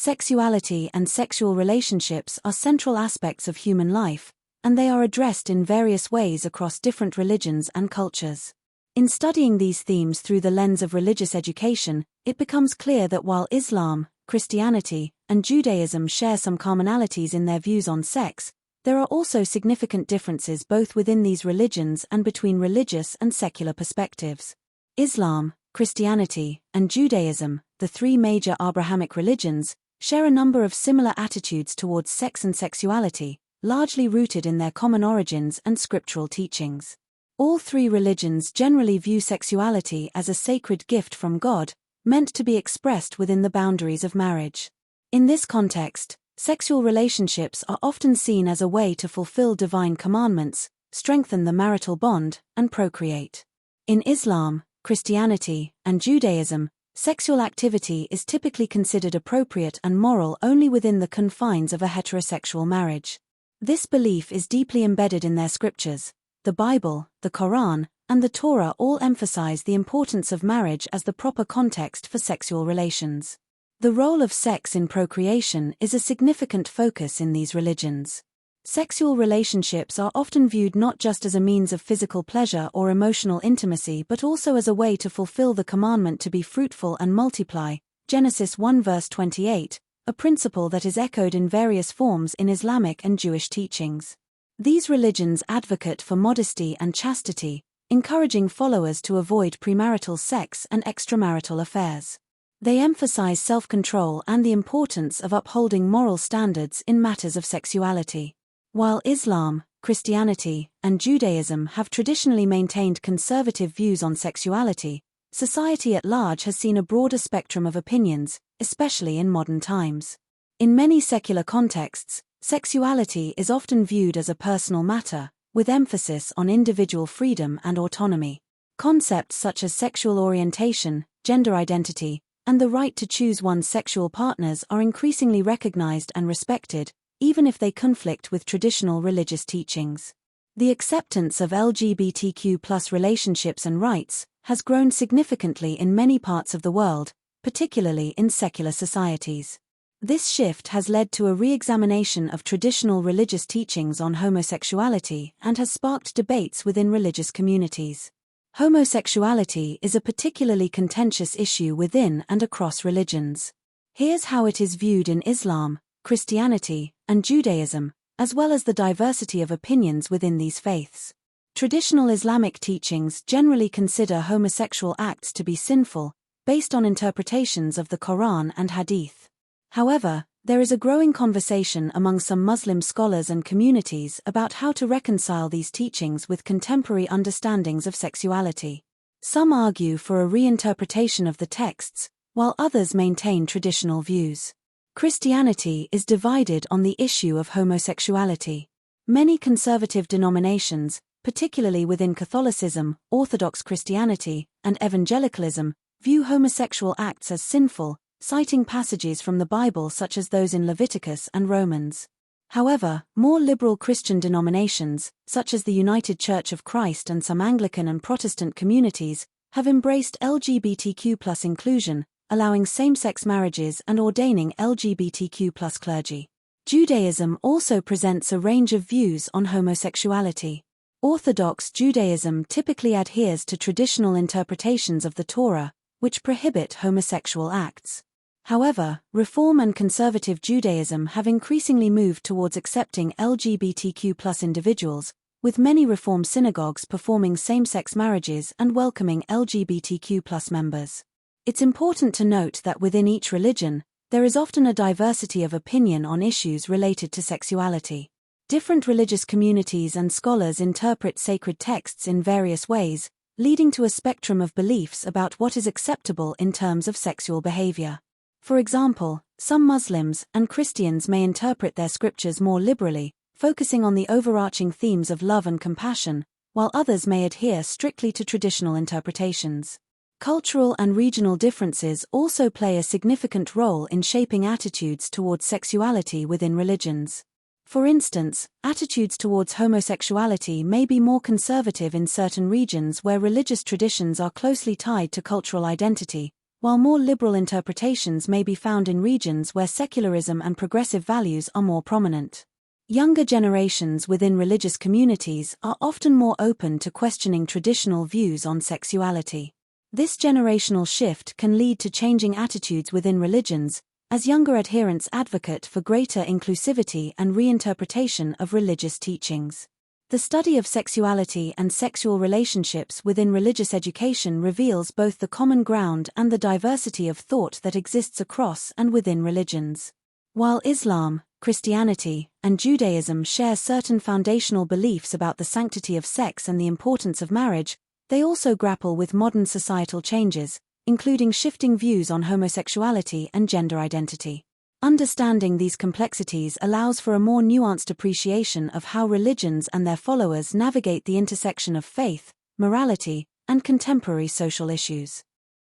Sexuality and sexual relationships are central aspects of human life, and they are addressed in various ways across different religions and cultures. In studying these themes through the lens of religious education, it becomes clear that while Islam, Christianity, and Judaism share some commonalities in their views on sex, there are also significant differences both within these religions and between religious and secular perspectives. Islam, Christianity, and Judaism, the three major Abrahamic religions, share a number of similar attitudes towards sex and sexuality, largely rooted in their common origins and scriptural teachings. All three religions generally view sexuality as a sacred gift from God, meant to be expressed within the boundaries of marriage. In this context, sexual relationships are often seen as a way to fulfill divine commandments, strengthen the marital bond, and procreate. In Islam, Christianity, and Judaism, sexual activity is typically considered appropriate and moral only within the confines of a heterosexual marriage. This belief is deeply embedded in their scriptures. The Bible, the Quran, and the Torah all emphasize the importance of marriage as the proper context for sexual relations. The role of sex in procreation is a significant focus in these religions. Sexual relationships are often viewed not just as a means of physical pleasure or emotional intimacy but also as a way to fulfill the commandment to be fruitful and multiply, Genesis 1 verse 28, a principle that is echoed in various forms in Islamic and Jewish teachings. These religions advocate for modesty and chastity, encouraging followers to avoid premarital sex and extramarital affairs. They emphasize self-control and the importance of upholding moral standards in matters of sexuality. While Islam, Christianity, and Judaism have traditionally maintained conservative views on sexuality, society at large has seen a broader spectrum of opinions, especially in modern times. In many secular contexts, sexuality is often viewed as a personal matter, with emphasis on individual freedom and autonomy. Concepts such as sexual orientation, gender identity, and the right to choose one's sexual partners are increasingly recognized and respected, even if they conflict with traditional religious teachings. The acceptance of LGBTQ+ relationships and rights has grown significantly in many parts of the world, particularly in secular societies. This shift has led to a re-examination of traditional religious teachings on homosexuality and has sparked debates within religious communities. Homosexuality is a particularly contentious issue within and across religions. Here's how it is viewed in Islam, Christianity, and Judaism, as well as the diversity of opinions within these faiths. Traditional Islamic teachings generally consider homosexual acts to be sinful, based on interpretations of the Quran and Hadith. However, there is a growing conversation among some Muslim scholars and communities about how to reconcile these teachings with contemporary understandings of sexuality. Some argue for a reinterpretation of the texts, while others maintain traditional views. Christianity is divided on the issue of homosexuality. Many conservative denominations, particularly within Catholicism, Orthodox Christianity, and Evangelicalism, view homosexual acts as sinful, citing passages from the Bible such as those in Leviticus and Romans. However, more liberal Christian denominations, such as the United Church of Christ and some Anglican and Protestant communities, have embraced LGBTQ+ inclusion, allowing same-sex marriages and ordaining LGBTQ+ clergy. Judaism also presents a range of views on homosexuality. Orthodox Judaism typically adheres to traditional interpretations of the Torah, which prohibit homosexual acts. However, Reform and Conservative Judaism have increasingly moved towards accepting LGBTQ+ individuals, with many Reform synagogues performing same-sex marriages and welcoming LGBTQ+ members. It's important to note that within each religion, there is often a diversity of opinion on issues related to sexuality. Different religious communities and scholars interpret sacred texts in various ways, leading to a spectrum of beliefs about what is acceptable in terms of sexual behavior. For example, some Muslims and Christians may interpret their scriptures more liberally, focusing on the overarching themes of love and compassion, while others may adhere strictly to traditional interpretations. Cultural and regional differences also play a significant role in shaping attitudes towards sexuality within religions. For instance, attitudes towards homosexuality may be more conservative in certain regions where religious traditions are closely tied to cultural identity, while more liberal interpretations may be found in regions where secularism and progressive values are more prominent. Younger generations within religious communities are often more open to questioning traditional views on sexuality. This generational shift can lead to changing attitudes within religions, as younger adherents advocate for greater inclusivity and reinterpretation of religious teachings. The study of sexuality and sexual relationships within religious education reveals both the common ground and the diversity of thought that exists across and within religions. While Islam, Christianity, and Judaism share certain foundational beliefs about the sanctity of sex and the importance of marriage, they also grapple with modern societal changes, including shifting views on homosexuality and gender identity. Understanding these complexities allows for a more nuanced appreciation of how religions and their followers navigate the intersection of faith, morality, and contemporary social issues.